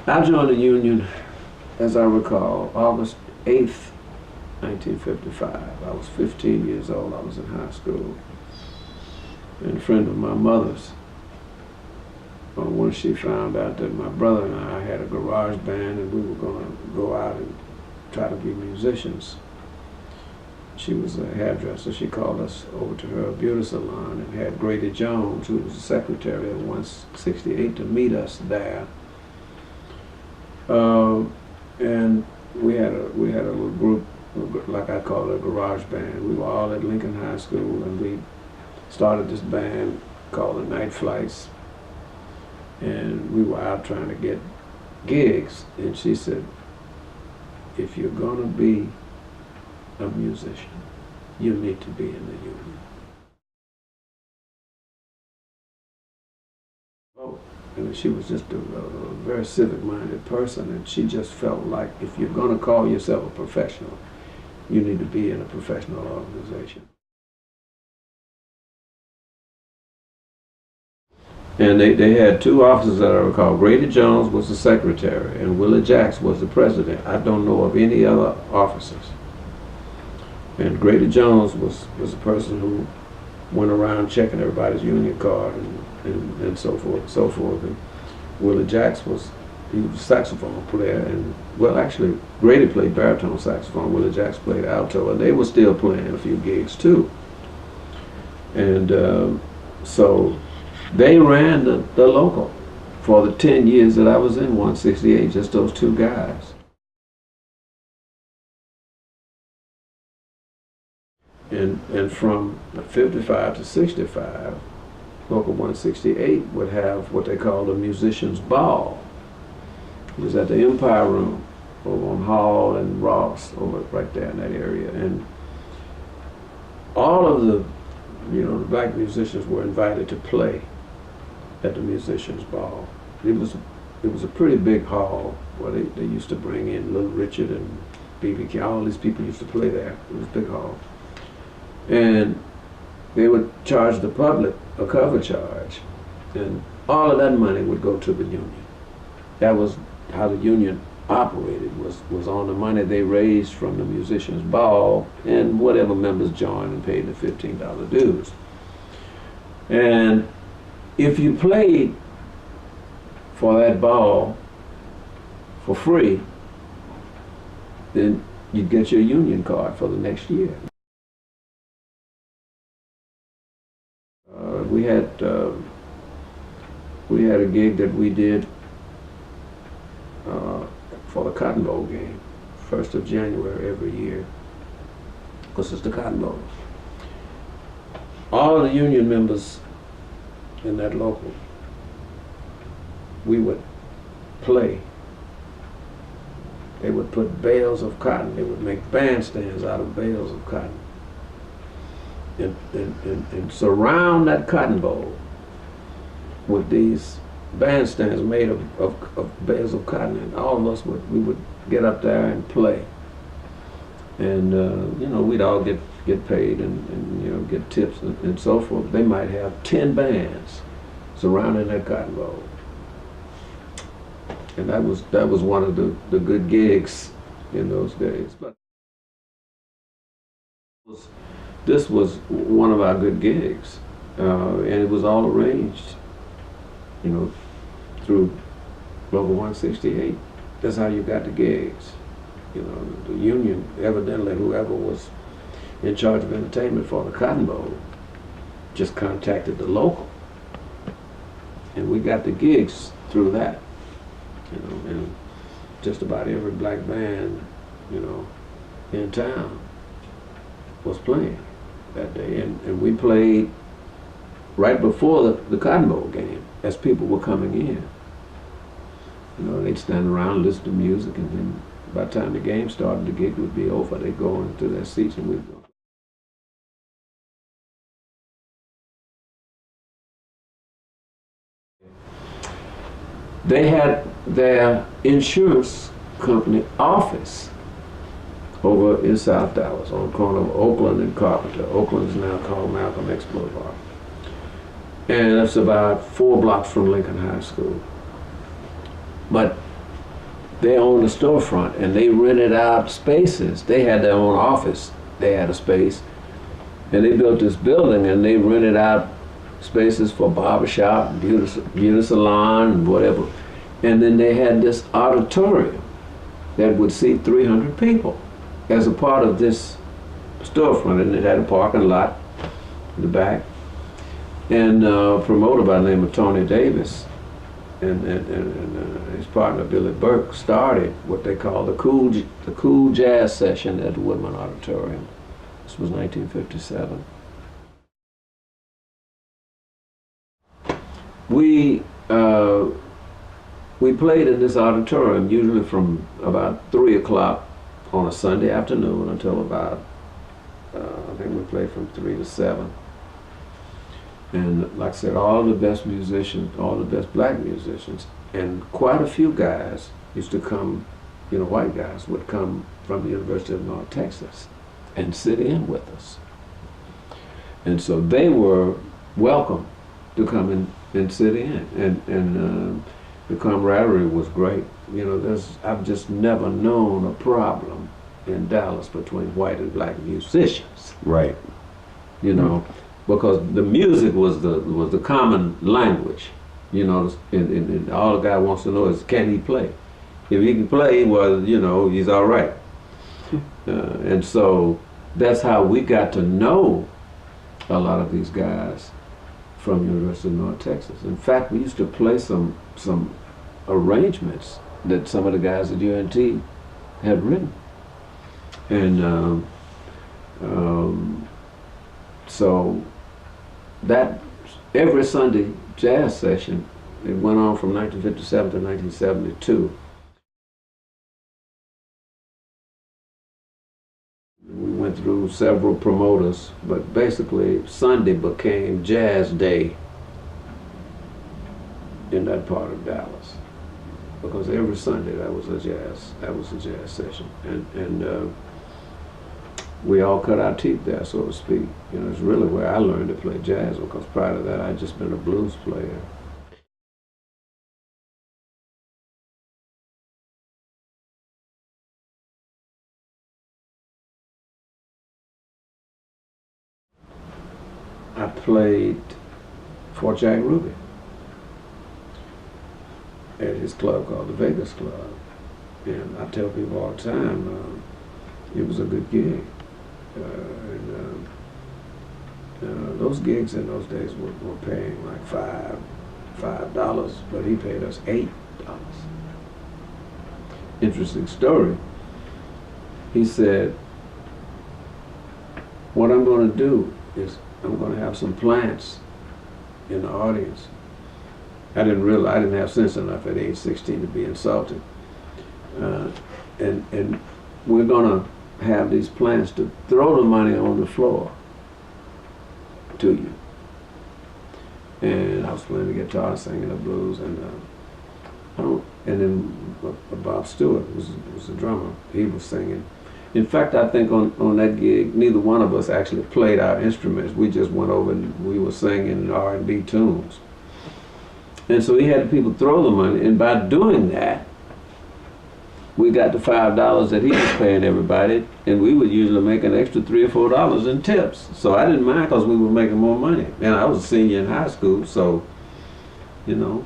I joined the Union, as I recall, August 8th, 1955. I was 15 years old. I was in high school. And a friend of my mother's, once she found out that my brother and I had a garage band and we were going to go out and try to be musicians, she was a hairdresser. She called us over to her beauty salon and had Grady Jones, who was the secretary of 168, to meet us there. And we had a little group, like I call it, a garage band. We were all at Lincoln High School, and we started this band called the Night Flights. And we were out trying to get gigs. And she said, if you're going to be a musician, you need to be in the Union. Oh, and she was just a very civic-minded person, and she just felt like if you're going to call yourself a professional, you need to be in a professional organization. And they had two officers that I recall. Grady Jones was the secretary, and Willie Jacks was the president. I don't know of any other officers. And Grady Jones was the person who went around checking everybody's union card and so forth and so forth. And Willie Jacks he was a saxophone player, and well, actually Grady played baritone saxophone, Willie Jacks played alto, and they were still playing a few gigs too. And so they ran the local for the 10 years that I was in 168, just those two guys. And from 55 to 65, Local 168 would have what they called a musician's ball. It was at the Empire Room over on Hall and Ross, over right there in that area. And all of the black musicians were invited to play at the musician's ball. It was a pretty big hall where they used to bring in Little Richard and B.B. King. All these people used to play there. It was a big hall. And they would charge the public a cover charge, and all of that money would go to the union. That was how the union operated, was on the money they raised from the musician's ball and whatever members joined and paid the $15 dues. And if you played for that ball for free, then you'd get your union card for the next year. We had a gig that we did for the Cotton Bowl game, 1st of January every year, because it's the Cotton Bowl. All the union members in that local, we would play. They would put bales of cotton. They would make bandstands out of bales of cotton. And surround that cotton bowl with these bandstands made of bales of cotton, and all of us we would get up there and play, and we'd all get paid and get tips and so forth. They might have 10 bands surrounding that cotton bowl, and that was one of the good gigs in those days. But this was one of our good gigs, and it was all arranged, through Local 168. That's how you got the gigs. The union, evidently, whoever was in charge of entertainment for the Cotton Bowl, just contacted the local, and we got the gigs through that. And just about every black band, in town was playing that day, and we played right before the Cotton Bowl game as people were coming in. They'd stand around, listen to music, and then by the time the game started, the gig would be over. They'd go into their seats and we'd go. They had their insurance company office over in South Dallas on the corner of Oakland and Carpenter. Oakland is now called Malcolm X Boulevard. And it's about 4 blocks from Lincoln High School. But they owned a storefront and they rented out spaces. They had their own office. They had a space. And they built this building and they rented out spaces for barbershop, beauty salon, and whatever. And then they had this auditorium that would seat 300 people as a part of this storefront. And it had a parking lot in the back. And a promoter by the name of Tony Davis and his partner Billy Burke started what they call the cool jazz session at the Woodman Auditorium. This was 1957. We played in this auditorium usually from about 3 o'clock on a Sunday afternoon until about, I think we played from 3 to 7. And like I said, all the best musicians, all the best black musicians, and quite a few guys used to come, you know, white guys would come from the University of North Texas and sit in with us. And so they were welcome to come and sit in. And the camaraderie was great. You know, I've just never known a problem in Dallas between white and black musicians. Right. You know, because the music was the common language. You know, and all the guy wants to know is, can he play? If he can play, well, you know, he's all right. And so that's how we got to know a lot of these guys from University of North Texas. In fact, we used to play some arrangements that some of the guys at UNT had written. And so that every Sunday jazz session, it went on from 1957 to 1972. We went through several promoters, but basically Sunday became jazz day in that part of Dallas, because every Sunday that was a jazz session, and we all cut our teeth there, so to speak. You know, it's really where I learned to play jazz, because prior to that I'd just been a blues player. I played for Jack Ruby at his club called the Vegas Club. And I tell people all the time, it was a good gig. Those gigs in those days were paying like $5, but he paid us $8. Interesting story. He said, what I'm going to do is I'm going to have some plants in the audience. I didn't have sense enough at age 16 to be insulted. And we're going to have these plants to throw the money on the floor to you. And I was playing the guitar, singing the blues, and then Bob Stewart was the drummer. He was singing. In fact, I think on that gig, neither one of us actually played our instruments. We just went over and we were singing R&B tunes. And so he had people throw the money, and by doing that, we got the $5 that he was paying everybody, and we would usually make an extra $3 or $4 in tips. So I didn't mind, because we were making more money. And I was a senior in high school, so, you know,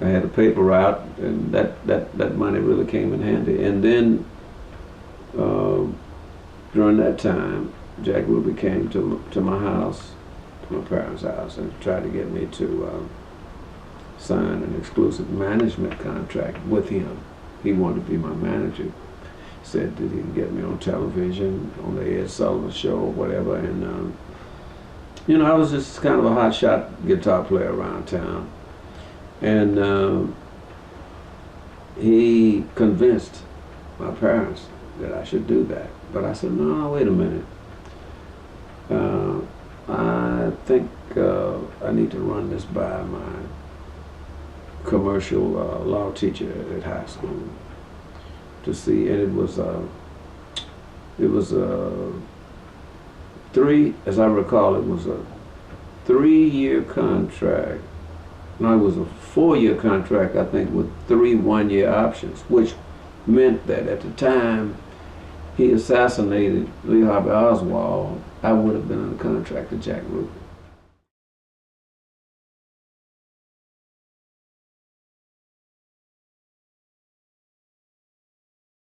I had a paper route, and that money really came in handy. And then during that time, Jack Ruby came to my house, to my parents' house, and tried to get me to sign an exclusive management contract with him. He wanted to be my manager. Said that he could get me on television, on the Ed Sullivan Show, or whatever. And you know, I was just kind of a hotshot guitar player around town. And he convinced my parents that I should do that. But I said, no, wait a minute. I think I need to run this by my commercial law teacher at high school to see. And it was as I recall, it was a 3-year contract. No, it was a 4-year contract, I think, with 3 one-year options, which meant that at the time he assassinated Lee Harvey Oswald, I would have been under contract to Jack Ruby.